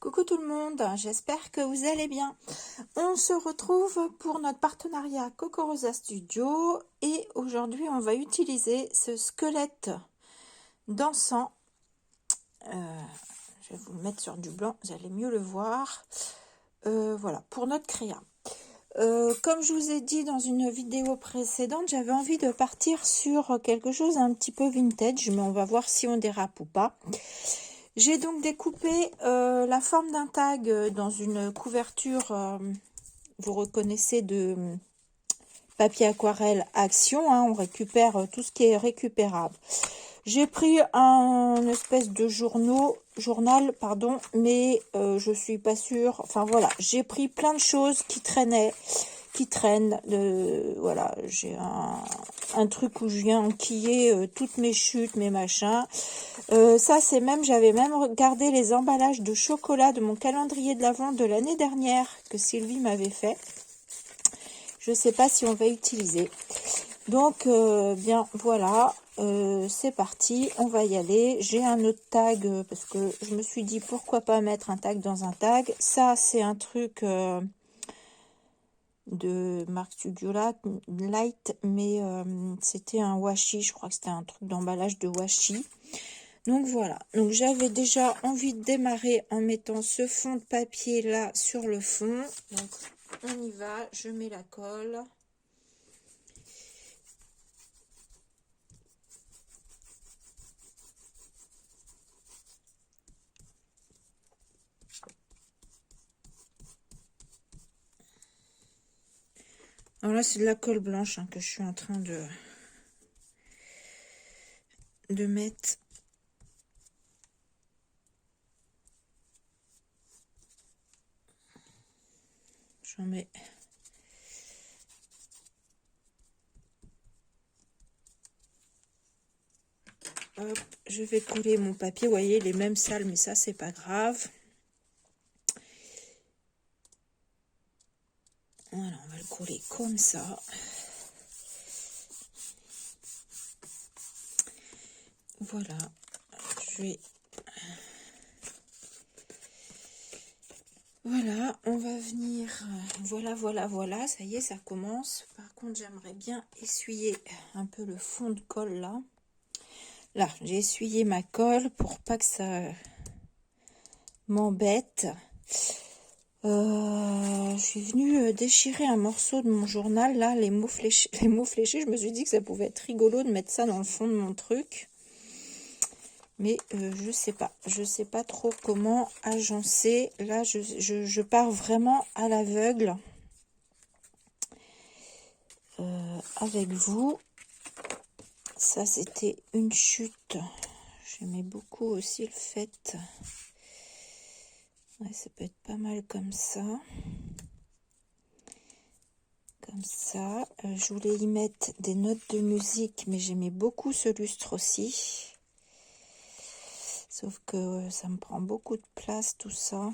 Coucou tout le monde, j'espère que vous allez bien. On se retrouve pour notre partenariat Coco Rosa Studio et aujourd'hui on va utiliser ce squelette dansant. Je vais vous le mettre sur du blanc, vous allez mieux le voir. Voilà, pour notre créa. Comme je vous ai dit dans une vidéo précédente, j'avais envie de partir sur quelque chose un petit peu vintage, mais on va voir si on dérape ou pas. J'ai donc découpé la forme d'un tag dans une couverture, vous reconnaissez, de papier aquarelle Action, hein, on récupère tout ce qui est récupérable. J'ai pris un espèce de journal, mais je suis pas sûre, enfin voilà, j'ai pris plein de choses qui traînent. Voilà, j'ai un truc où je viens enquiller toutes mes chutes, mes machins. Ça, j'avais même regardé les emballages de chocolat de mon calendrier de l'Avent de l'année dernière que Sylvie m'avait fait. Je sais pas si on va utiliser. Donc, bien, voilà, c'est parti, on va y aller. J'ai un autre tag parce que je me suis dit pourquoi pas mettre un tag dans un tag. Ça, c'est un truc de marque Studio Light, mais c'était un washi, je crois que c'était un truc d'emballage de washi. Donc voilà, donc j'avais déjà envie de démarrer en mettant ce fond de papier là sur le fond. Donc on y va, je mets la colle. Alors là c'est de la colle blanche que je suis en train de mettre. J'en mets. Hop, je vais coller mon papier. Vous voyez, les mêmes salles, mais ça, c'est pas grave. Voilà, on va le coller comme ça. Voilà, je vais... Voilà, on va venir... Voilà, ça y est, ça commence. Par contre, j'aimerais bien essuyer un peu le fond de colle, là. Là, j'ai essuyé ma colle pour pas que ça m'embête. Je suis venue déchirer un morceau de mon journal, là, les mots fléchés. Je me suis dit que ça pouvait être rigolo de mettre ça dans le fond de mon truc. Mais je sais pas trop comment agencer. Là, je pars vraiment à l'aveugle avec vous. Ça, c'était une chute. J'aimais beaucoup aussi le fait. Ouais, ça peut être pas mal comme ça. Comme ça. Je voulais y mettre des notes de musique, mais j'aimais beaucoup ce lustre aussi. Sauf que ça me prend beaucoup de place, tout ça.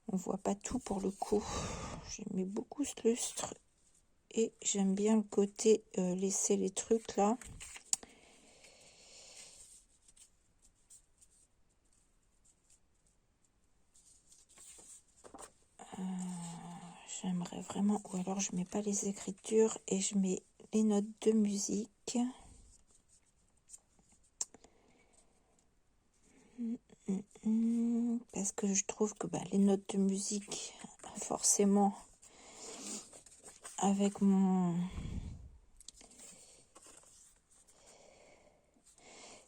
On voit pas tout pour le coup. J'aimais beaucoup ce lustre. Et j'aime bien le côté laisser les trucs là. J'aimerais vraiment... Ou alors je mets pas les écritures et je mets les notes de musique. Parce que je trouve que les notes de musique, forcément, avec mon...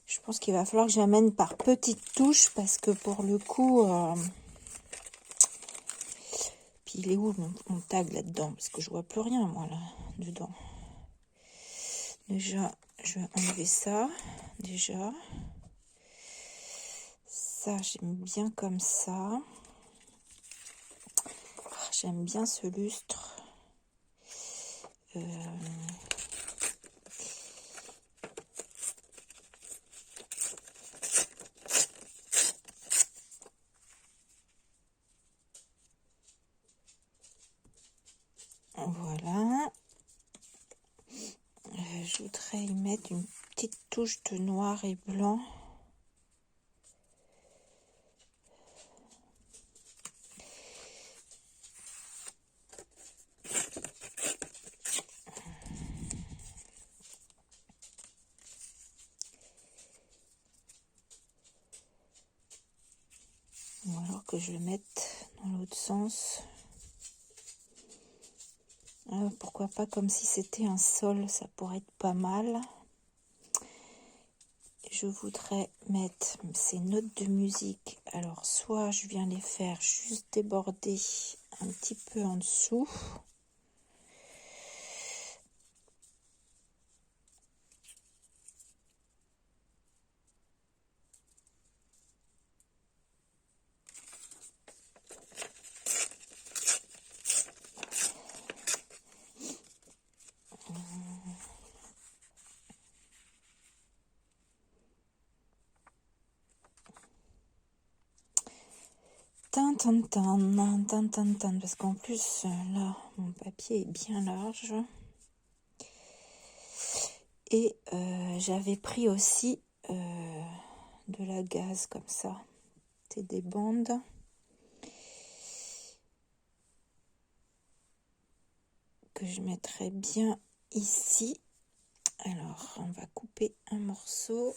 Je pense qu'il va falloir que j'amène par petites touches parce que pour le coup... Puis il est où mon tag là-dedans? Parce que je vois plus rien, moi, là, dedans. Déjà, je vais enlever ça. Déjà. Ça, j'aime bien comme ça. J'aime bien ce lustre. Voilà. Je voudrais y mettre une petite touche de noir et blanc. Ou alors que je le mette dans l'autre sens. Pourquoi pas comme si c'était un sol, ça pourrait être pas mal. Je voudrais mettre ces notes de musique. Alors, soit je viens les faire juste déborder un petit peu en dessous. Parce qu'en plus, là, mon papier est bien large. Et j'avais pris aussi de la gaze comme ça. C'est des bandes. Que je mettrai bien ici. Alors, on va couper un morceau.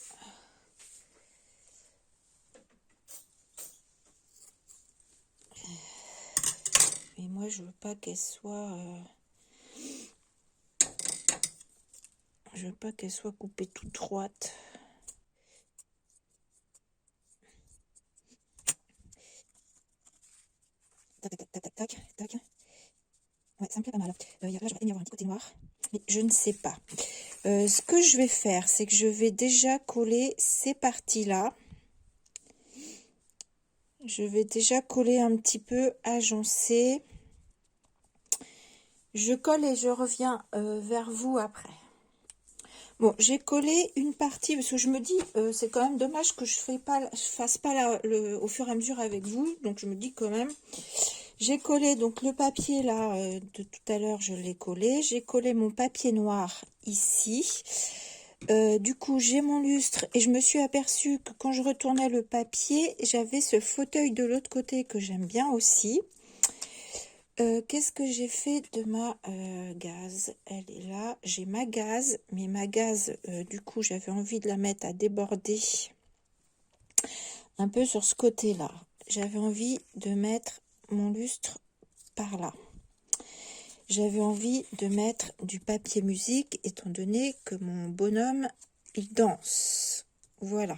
Mais moi, je veux pas qu'elle soit... je veux pas qu'elle soit coupée toute droite. Tac, tac, tac, tac, tac, tac. Ouais, ça me plaît pas mal. Là, j'aurais aimé avoir un petit côté noir. Mais je ne sais pas. Ce que je vais faire, c'est que je vais déjà coller ces parties-là. Je vais déjà coller un petit peu, agencer. Je colle et je reviens vers vous après. Bon, j'ai collé une partie parce que je me dis c'est quand même dommage que je fasse pas au fur et à mesure avec vous. Donc je me dis quand même. J'ai collé donc le papier là de tout à l'heure, je l'ai collé. J'ai collé mon papier noir ici. Du coup, j'ai mon lustre et je me suis aperçue que quand je retournais le papier, j'avais ce fauteuil de l'autre côté que j'aime bien aussi. Qu'est-ce que j'ai fait de ma gaze? Elle est là. J'ai ma gaze, mais ma gaze, du coup, j'avais envie de la mettre à déborder un peu sur ce côté-là. J'avais envie de mettre mon lustre par là. J'avais envie de mettre du papier musique, étant donné que mon bonhomme, il danse. Voilà.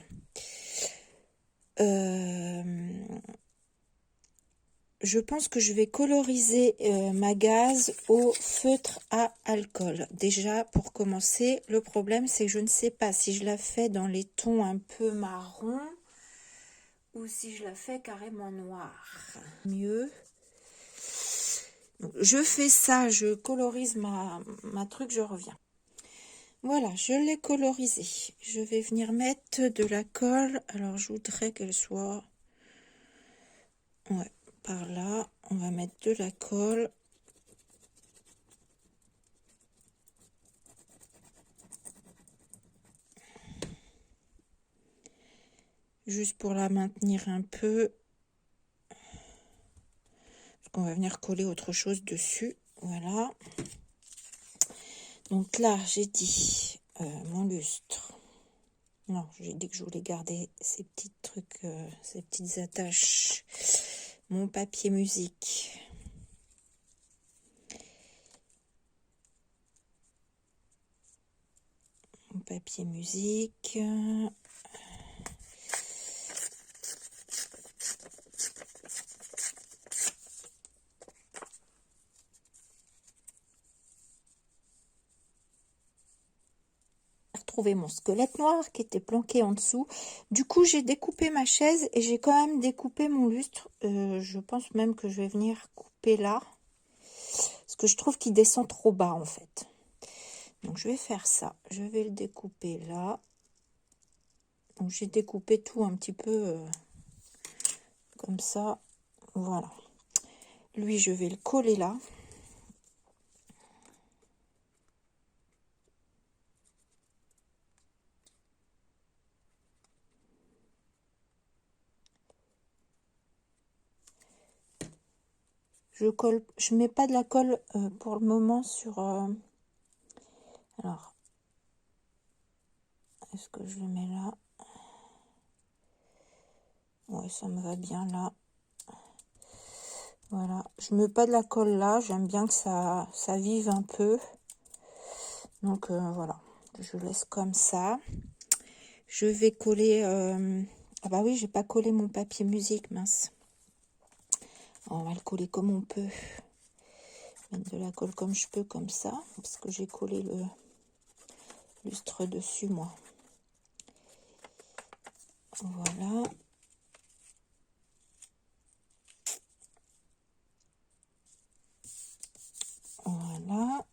Je pense que je vais coloriser ma gaze au feutre à alcool. Déjà, pour commencer, le problème, c'est que je ne sais pas si je la fais dans les tons un peu marron ou si je la fais carrément noire. Mieux. Donc, je fais ça, je colorise ma truc, je reviens. Voilà, je l'ai colorisé. Je vais venir mettre de la colle. Alors, je voudrais qu'elle soit... Ouais, par là, on va mettre de la colle. Juste pour la maintenir un peu. Parce qu'on va venir coller autre chose dessus. Voilà. Donc là, j'ai dit mon lustre. Non, j'ai dit que je voulais garder ces petits trucs, ces petites attaches. Mon papier musique. Mon papier musique. Retrouver mon squelette noir qui était planqué en dessous. Du coup, j'ai découpé ma chaise et j'ai quand même découpé mon lustre. Je pense même que je vais venir couper là. Parce que je trouve qu'il descend trop bas en fait. Donc je vais faire ça. Je vais le découper là. Donc j'ai découpé tout un petit peu comme ça. Voilà. Lui, je vais le coller là. Je mets pas de la colle pour le moment sur... alors, est-ce que je le mets là? Ouais, ça me va bien là. Voilà, je mets pas de la colle là, j'aime bien que ça vive un peu. Donc voilà, je laisse comme ça. Je vais coller... Ah bah oui, j'ai pas collé mon papier musique, mince. On va le coller comme on peut. Mettre de la colle comme je peux, comme ça. Parce que j'ai collé le lustre dessus, moi. Voilà. Voilà.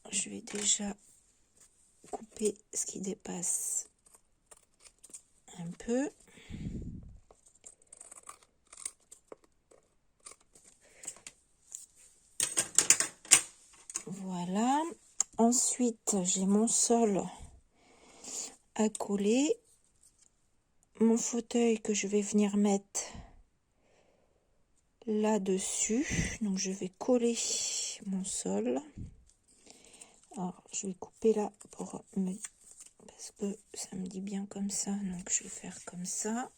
Je vais déjà couper ce qui dépasse un peu. Voilà. Ensuite, j'ai mon sol à coller. Mon fauteuil que je vais venir mettre là-dessus. Donc, je vais coller mon sol. Alors, je vais couper là pour me... parce que ça me dit bien comme ça. Donc, je vais faire comme ça.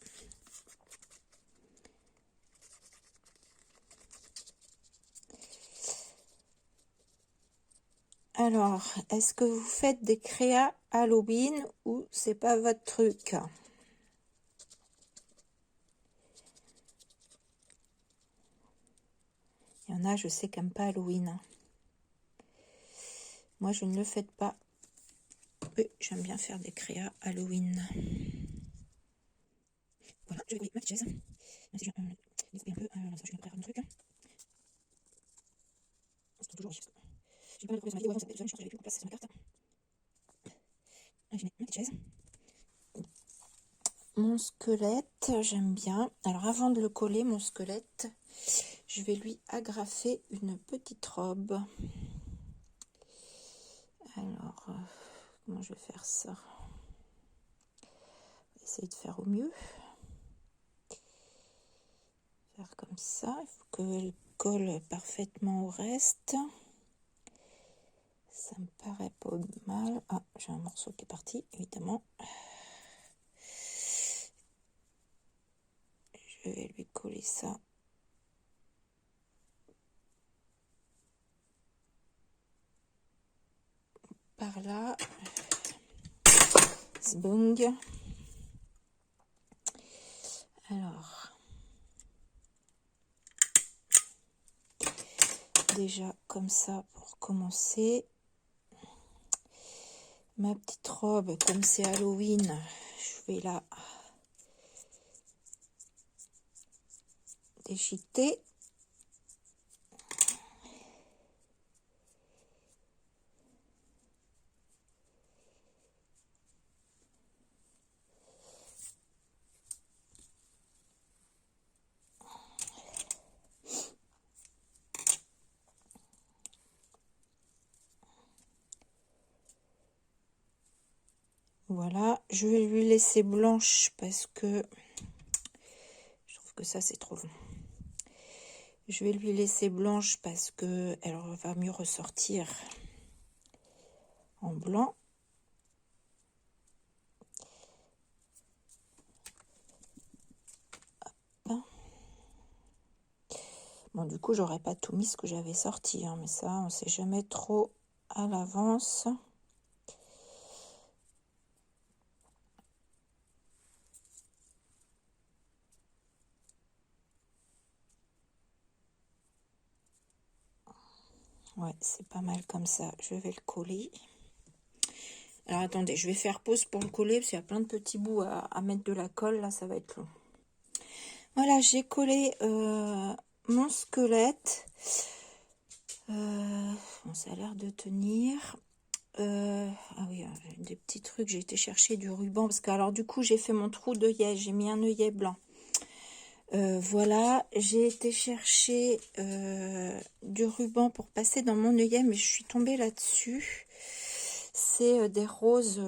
Alors, est-ce que vous faites des créas Halloween ou c'est pas votre truc? Il y en a, je sais, qui n'aiment pas Halloween. Moi, je ne le fais pas. Oui, j'aime bien faire des créas Halloween. Voilà, je vais coller ma petite chaise. Même si je vais un peu, je vais préparer mon truc. C'est toujours riche. J'ai pas mal de sur ma vidéo avant, je pense que j'avais plus de place sur ma carte. Là, je mets ma petite chaise. Mon squelette, j'aime bien. Alors, avant de le coller, mon squelette, je vais lui agrafer une petite robe. Alors, comment je vais faire ça? Je vais essayer de faire au mieux. Faire comme ça. Il faut qu'elle colle parfaitement au reste. Ça me paraît pas mal. Ah, j'ai un morceau qui est parti, évidemment. Je vais lui coller ça. Par là. Zbung. Alors. Déjà comme ça pour commencer. Ma petite robe, comme c'est Halloween, je vais la déchiqueter. Voilà, je vais lui laisser blanche parce que je trouve que ça c'est trop long. Je vais lui laisser blanche parce que elle va mieux ressortir en blanc. Bon, du coup, j'aurais pas tout mis ce que j'avais sorti, hein, mais ça, on sait jamais trop à l'avance. Ouais, c'est pas mal comme ça. Je vais le coller. Alors, attendez, je vais faire pause pour le coller, parce qu'il y a plein de petits bouts à mettre de la colle. Là, ça va être long. Voilà, j'ai collé mon squelette. Bon, ça a l'air de tenir. Ah oui, des petits trucs. J'ai été chercher du ruban, parce que, alors, du coup, j'ai fait mon trou d'œillet. J'ai mis un œillet blanc. Voilà, j'ai été chercher du ruban pour passer dans mon œillet, mais je suis tombée là-dessus. C'est des roses,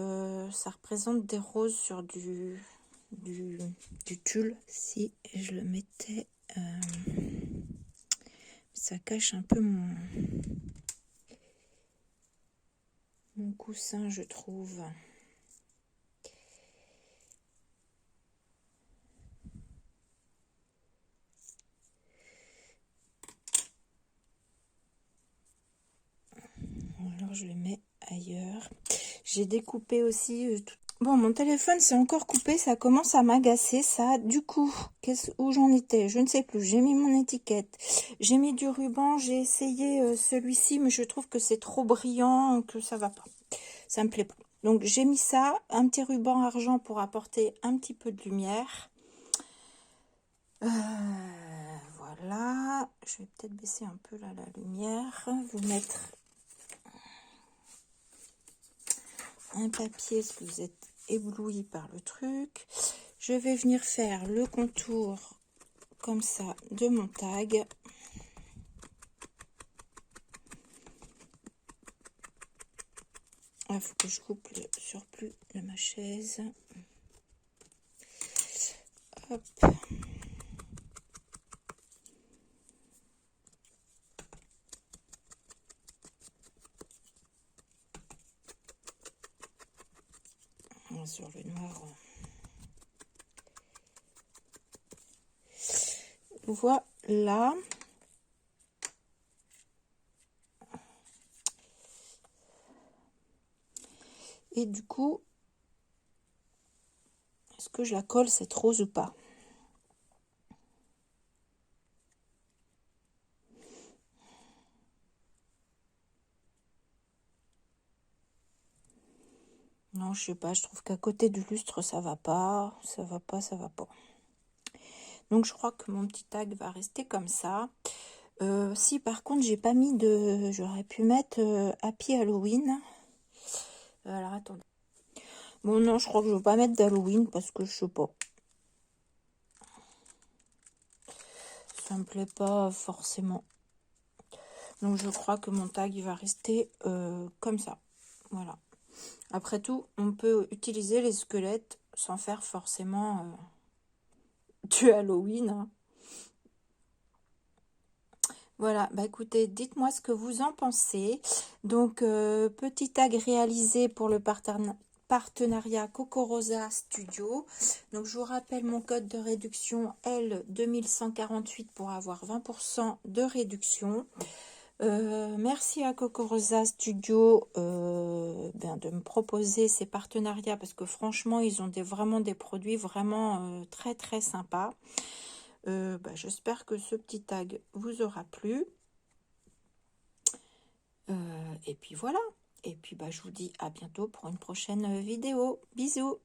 ça représente des roses sur du tulle. Si je le mettais, ça cache un peu mon coussin, je trouve. je le mets ailleurs. J'ai découpé aussi tout. Bon, mon téléphone s'est encore coupé, ça commence à m'agacer, ça. Du coup, où j'en étais? Je ne sais plus. J'ai mis mon étiquette, j'ai mis du ruban, j'ai essayé celui-ci, mais je trouve que c'est trop brillant, que ça va pas. Ça me plaît pas. Donc, j'ai mis ça, un petit ruban argent pour apporter un petit peu de lumière. Voilà. Je vais peut-être baisser un peu là la lumière, vous mettre un papier parce que vous êtes ébloui par le truc. Je vais venir faire le contour comme ça de mon tag. Il faut que je coupe le surplus de ma chaise. Hop. Sur le noir. Voilà. Et du coup, est-ce que je la colle cette rose ou pas? Non, je sais pas, je trouve qu'à côté du lustre, ça va pas, ça va pas, ça va pas. Donc, je crois que mon petit tag va rester comme ça. Si, par contre, j'ai pas mis de... J'aurais pu mettre Happy Halloween. Alors, attendez. Bon, non, je crois que je vais pas mettre d'Halloween parce que je sais pas. Ça me plaît pas forcément. Donc, je crois que mon tag, il va rester comme ça. Voilà. Après tout, on peut utiliser les squelettes sans faire forcément du Halloween. Hein. Voilà, bah écoutez, dites-moi ce que vous en pensez. Donc, petit tag réalisé pour le partenariat Cocorosa Studio. Donc, je vous rappelle mon code de réduction L2148 pour avoir 20% de réduction. Merci à Cocorosa Studio de me proposer ces partenariats parce que franchement, ils ont vraiment des produits vraiment très très sympas. J'espère que ce petit tag vous aura plu. Et puis voilà. Et puis je vous dis à bientôt pour une prochaine vidéo. Bisous.